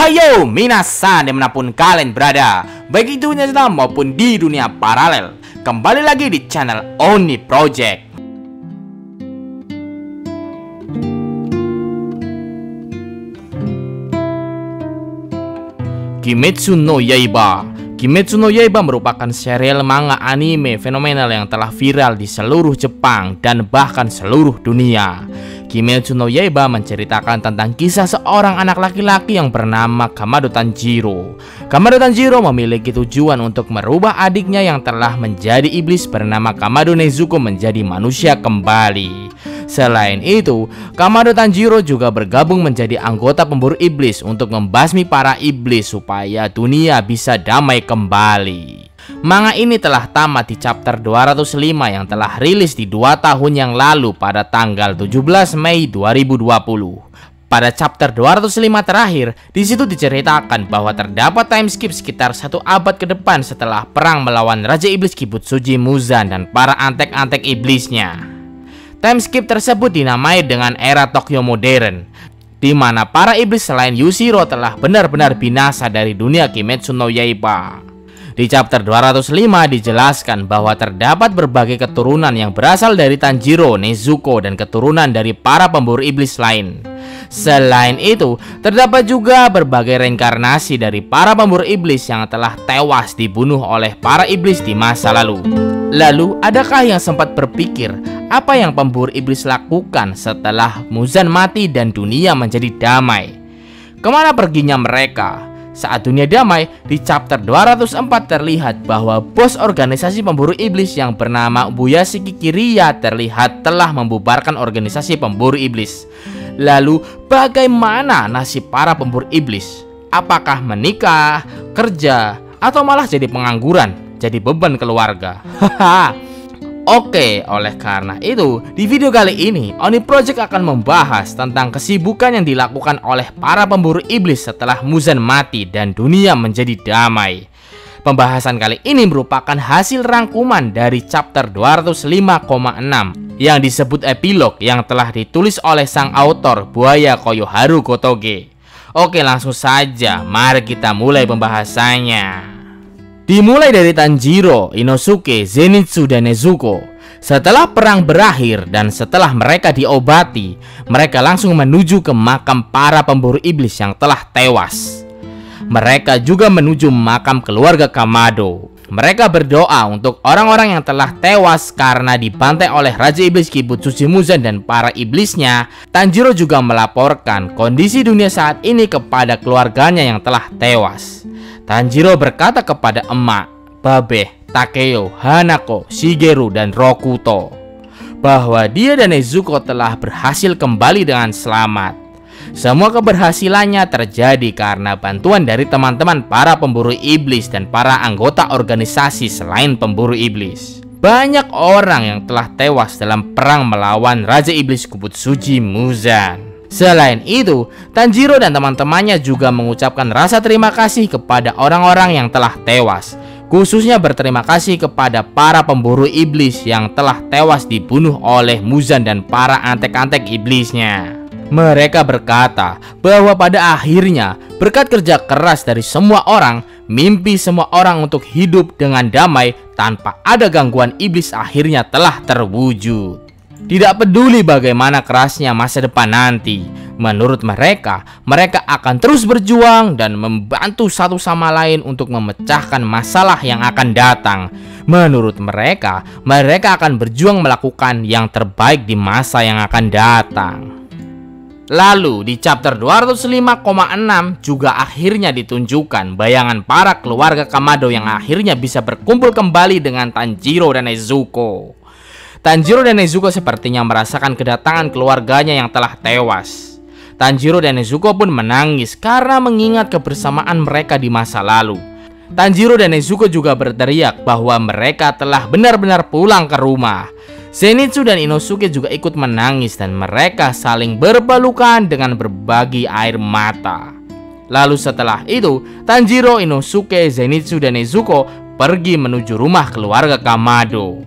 Ohayo minasan dimanapun kalian berada, baik itu dunia nyata maupun di dunia paralel. Kembali lagi di channel Oni Project. Kimetsu no Yaiba. Kimetsu no Yaiba merupakan serial manga anime fenomenal yang telah viral di seluruh Jepang dan bahkan seluruh dunia. Kimetsu no Yaiba menceritakan tentang kisah seorang anak laki-laki yang bernama Kamado Tanjiro. Kamado Tanjiro memiliki tujuan untuk merubah adiknya yang telah menjadi iblis bernama Kamado Nezuko menjadi manusia kembali. Selain itu, Kamado Tanjiro juga bergabung menjadi anggota pemburu iblis untuk membasmi para iblis supaya dunia bisa damai kembali. Manga ini telah tamat di chapter 205 yang telah rilis di 2 tahun yang lalu pada tanggal 17 Mei 2020. Pada chapter 205 terakhir, di situ diceritakan bahwa terdapat time skip sekitar 1 abad ke depan setelah perang melawan Raja Iblis Kibutsuji Muzan dan para antek-antek iblisnya. Time skip tersebut dinamai dengan era Tokyo modern, di mana para iblis selain Yushiro telah benar-benar binasa dari dunia Kimetsu no Yaiba. Di chapter 205 dijelaskan bahwa terdapat berbagai keturunan yang berasal dari Tanjiro, Nezuko, dan keturunan dari para pemburu iblis lain. Selain itu, terdapat juga berbagai reinkarnasi dari para pemburu iblis yang telah tewas dibunuh oleh para iblis di masa lalu. Lalu, adakah yang sempat berpikir apa yang pemburu iblis lakukan setelah Muzan mati dan dunia menjadi damai? Kemana perginya mereka? Saat dunia damai, di chapter 204 terlihat bahwa bos organisasi pemburu iblis yang bernama Ubuyashi Kikiriya terlihat telah membubarkan organisasi pemburu iblis. Lalu, bagaimana nasib para pemburu iblis? Apakah menikah, kerja, atau malah jadi pengangguran, jadi beban keluarga? Haha. Oke, oleh karena itu, di video kali ini, Oni Project akan membahas tentang kesibukan yang dilakukan oleh para pemburu iblis setelah Muzan mati dan dunia menjadi damai. Pembahasan kali ini merupakan hasil rangkuman dari chapter 205,6 yang disebut epilog yang telah ditulis oleh sang autor Buaya Koyoharu Gotoge. Oke, langsung saja, mari kita mulai pembahasannya. Dimulai dari Tanjiro, Inosuke, Zenitsu, dan Nezuko. Setelah perang berakhir dan setelah mereka diobati, mereka langsung menuju ke makam para pemburu iblis yang telah tewas. Mereka juga menuju makam keluarga Kamado. Mereka berdoa untuk orang-orang yang telah tewas karena dibantai oleh Raja Iblis Kibutsuji Muzan dan para iblisnya. Tanjiro juga melaporkan kondisi dunia saat ini kepada keluarganya yang telah tewas. Tanjiro berkata kepada emak, Babe, Takeo, Hanako, Shigeru, dan Rokuto bahwa dia dan Nezuko telah berhasil kembali dengan selamat. Semua keberhasilannya terjadi karena bantuan dari teman-teman para pemburu iblis dan para anggota organisasi selain pemburu iblis. Banyak orang yang telah tewas dalam perang melawan Raja Iblis Kibutsuji Muzan. Selain itu, Tanjiro dan teman-temannya juga mengucapkan rasa terima kasih kepada orang-orang yang telah tewas. Khususnya berterima kasih kepada para pemburu iblis yang telah tewas dibunuh oleh Muzan dan para antek-antek iblisnya. Mereka berkata bahwa pada akhirnya berkat kerja keras dari semua orang, mimpi semua orang untuk hidup dengan damai tanpa ada gangguan iblis akhirnya telah terwujud. Tidak peduli bagaimana kerasnya masa depan nanti, menurut mereka akan terus berjuang dan membantu satu sama lain untuk memecahkan masalah yang akan datang. Menurut mereka akan berjuang melakukan yang terbaik di masa yang akan datang. Lalu di chapter 205,6 juga akhirnya ditunjukkan bayangan para keluarga Kamado yang akhirnya bisa berkumpul kembali dengan Tanjiro dan Nezuko. Tanjiro dan Nezuko sepertinya merasakan kedatangan keluarganya yang telah tewas. Tanjiro dan Nezuko pun menangis karena mengingat kebersamaan mereka di masa lalu. Tanjiro dan Nezuko juga berteriak bahwa mereka telah benar-benar pulang ke rumah. Zenitsu dan Inosuke juga ikut menangis dan mereka saling berpelukan dengan berbagi air mata. Lalu setelah itu, Tanjiro, Inosuke, Zenitsu, dan Nezuko pergi menuju rumah keluarga Kamado.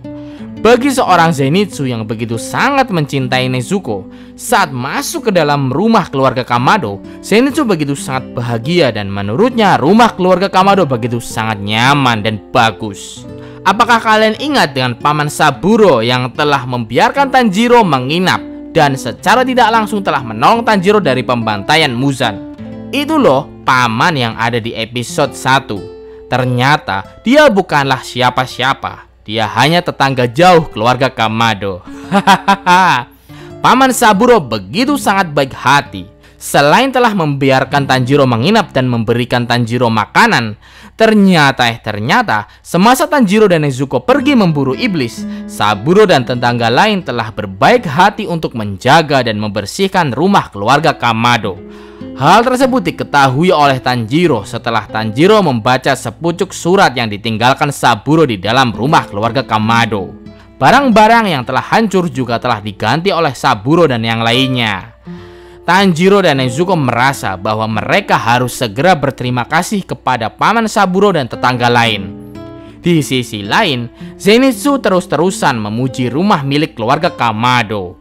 Bagi seorang Zenitsu yang begitu sangat mencintai Nezuko, saat masuk ke dalam rumah keluarga Kamado, Zenitsu begitu sangat bahagia dan menurutnya rumah keluarga Kamado begitu sangat nyaman dan bagus. Apakah kalian ingat dengan Paman Saburo yang telah membiarkan Tanjiro menginap dan secara tidak langsung telah menolong Tanjiro dari pembantaian Muzan? Itu loh paman yang ada di episode 1. Ternyata dia bukanlah siapa-siapa. Dia hanya tetangga jauh keluarga Kamado. Paman Saburo begitu sangat baik hati. Selain telah membiarkan Tanjiro menginap dan memberikan Tanjiro makanan, ternyata semasa Tanjiro dan Nezuko pergi memburu iblis, Saburo dan tetangga lain telah berbaik hati untuk menjaga dan membersihkan rumah keluarga Kamado. Hal tersebut diketahui oleh Tanjiro setelah Tanjiro membaca sepucuk surat yang ditinggalkan Saburo di dalam rumah keluarga Kamado. Barang-barang yang telah hancur juga telah diganti oleh Saburo dan yang lainnya. Tanjiro dan Nezuko merasa bahwa mereka harus segera berterima kasih kepada Paman Saburo dan tetangga lain. Di sisi lain, Zenitsu terus-terusan memuji rumah milik keluarga Kamado.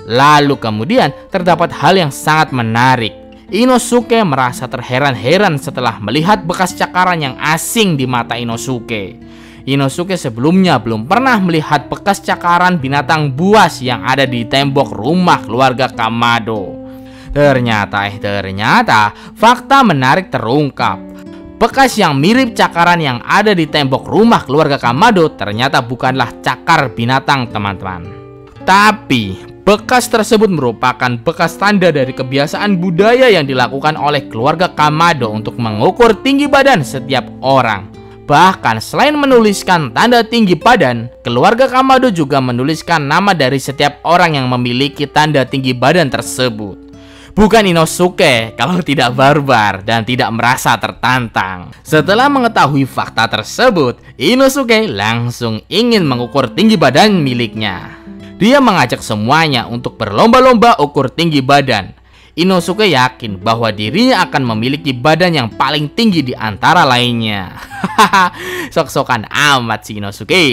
Lalu kemudian terdapat hal yang sangat menarik. Inosuke merasa terheran-heran setelah melihat bekas cakaran yang asing di mata Inosuke. Inosuke sebelumnya belum pernah melihat bekas cakaran binatang buas yang ada di tembok rumah keluarga Kamado. Ternyata fakta menarik terungkap. Bekas yang mirip cakaran yang ada di tembok rumah keluarga Kamado ternyata bukanlah cakar binatang, teman-teman. Tapi bekas tersebut merupakan bekas tanda dari kebiasaan budaya yang dilakukan oleh keluarga Kamado untuk mengukur tinggi badan setiap orang. Bahkan selain menuliskan tanda tinggi badan, keluarga Kamado juga menuliskan nama dari setiap orang yang memiliki tanda tinggi badan tersebut. Bukan Inosuke kalau tidak barbar dan tidak merasa tertantang. Setelah mengetahui fakta tersebut, Inosuke langsung ingin mengukur tinggi badan miliknya. Dia mengajak semuanya untuk berlomba-lomba ukur tinggi badan. Inosuke yakin bahwa dirinya akan memiliki badan yang paling tinggi di antara lainnya. Sok-sokan amat si Inosuke.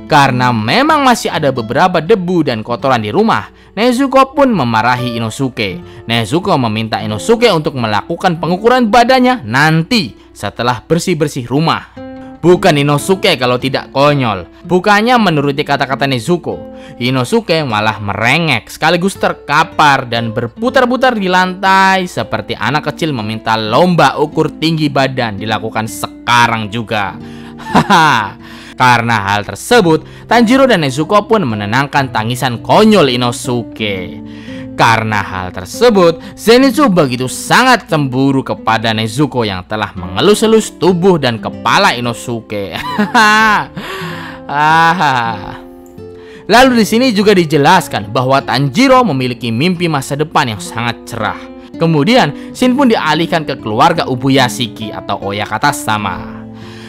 Karena memang masih ada beberapa debu dan kotoran di rumah, Nezuko pun memarahi Inosuke. Nezuko meminta Inosuke untuk melakukan pengukuran badannya nanti setelah bersih-bersih rumah. Bukan Inosuke kalau tidak konyol. Bukannya menuruti kata-kata Nezuko, Inosuke malah merengek sekaligus terkapar dan berputar-putar di lantai seperti anak kecil meminta lomba ukur tinggi badan dilakukan sekarang juga. Karena hal tersebut, Tanjiro dan Nezuko pun menenangkan tangisan konyol Inosuke. Karena hal tersebut, Zenitsu begitu sangat cemburu kepada Nezuko yang telah mengelus-elus tubuh dan kepala Inosuke. Lalu di sini juga dijelaskan bahwa Tanjiro memiliki mimpi masa depan yang sangat cerah. Kemudian, scene pun dialihkan ke keluarga Ubuyashiki atau Oyakata sama.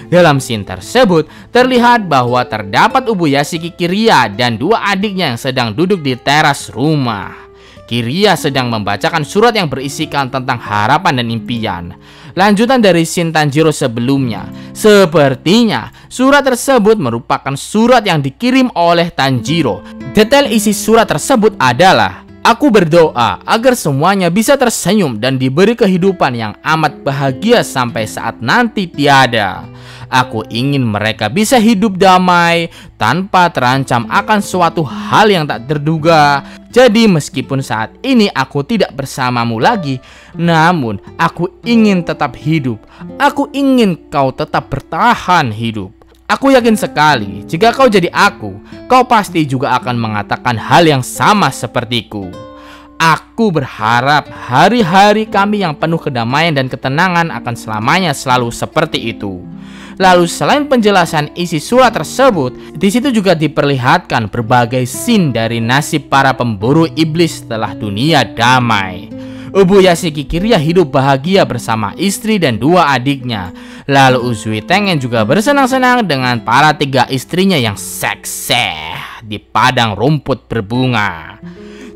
Dalam scene tersebut, terlihat bahwa terdapat Ubuyashiki Kiriya dan dua adiknya yang sedang duduk di teras rumah. Kiriya sedang membacakan surat yang berisikan tentang harapan dan impian. Lanjutan dari scene Tanjiro sebelumnya. Sepertinya surat tersebut merupakan surat yang dikirim oleh Tanjiro. Detail isi surat tersebut adalah: aku berdoa agar semuanya bisa tersenyum dan diberi kehidupan yang amat bahagia sampai saat nanti tiada. Aku ingin mereka bisa hidup damai tanpa terancam akan suatu hal yang tak terduga. Jadi meskipun saat ini aku tidak bersamamu lagi, namun aku ingin tetap hidup. Aku ingin kau tetap bertahan hidup. Aku yakin sekali jika kau jadi aku, kau pasti juga akan mengatakan hal yang sama sepertiku. Aku berharap hari-hari kami yang penuh kedamaian dan ketenangan akan selamanya selalu seperti itu. Lalu selain penjelasan isi surat tersebut, di situ juga diperlihatkan berbagai scene dari nasib para pemburu iblis setelah dunia damai. Ubuyashiki Kiriya hidup bahagia bersama istri dan dua adiknya. Lalu Uzui Tengen juga bersenang-senang dengan para tiga istrinya yang seksi di padang rumput berbunga.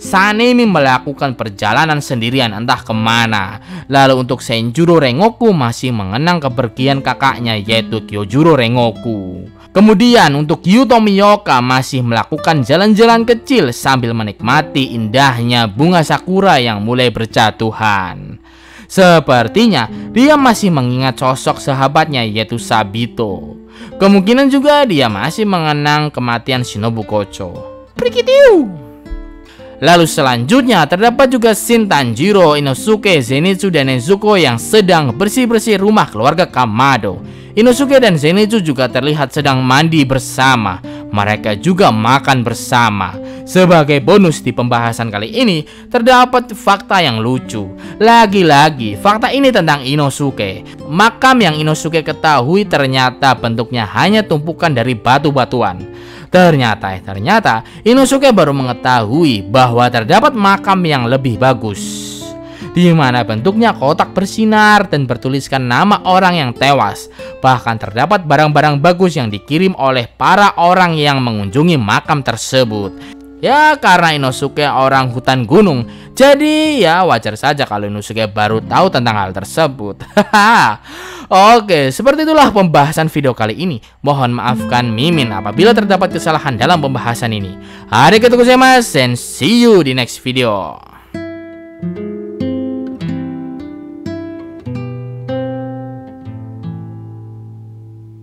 Sanemi melakukan perjalanan sendirian entah kemana. Lalu untuk Senjuro Rengoku masih mengenang kepergian kakaknya yaitu Kyojuro Rengoku. Kemudian untuk Yu Tomioka masih melakukan jalan-jalan kecil sambil menikmati indahnya bunga sakura yang mulai berjatuhan. Sepertinya dia masih mengingat sosok sahabatnya yaitu Sabito. Kemungkinan juga dia masih mengenang kematian Shinobu Kocho. Prikitiu. Lalu selanjutnya terdapat juga scene Tanjiro, Inosuke, Zenitsu, dan Nezuko yang sedang bersih-bersih rumah keluarga Kamado. Inosuke dan Zenitsu juga terlihat sedang mandi bersama. Mereka juga makan bersama. Sebagai bonus di pembahasan kali ini, terdapat fakta yang lucu. Lagi-lagi, fakta ini tentang Inosuke. Makam yang Inosuke ketahui ternyata bentuknya hanya tumpukan dari batu-batuan. Ternyata Inosuke baru mengetahui bahwa terdapat makam yang lebih bagus, di mana bentuknya kotak bersinar dan bertuliskan nama orang yang tewas. Bahkan terdapat barang-barang bagus yang dikirim oleh para orang yang mengunjungi makam tersebut. Ya, karena Inosuke orang hutan gunung, jadi ya wajar saja kalau Inosuke baru tahu tentang hal tersebut. Oke, seperti itulah pembahasan video kali ini. Mohon maafkan Mimin apabila terdapat kesalahan dalam pembahasan ini. Arigatou gozaimasu and see you di next video.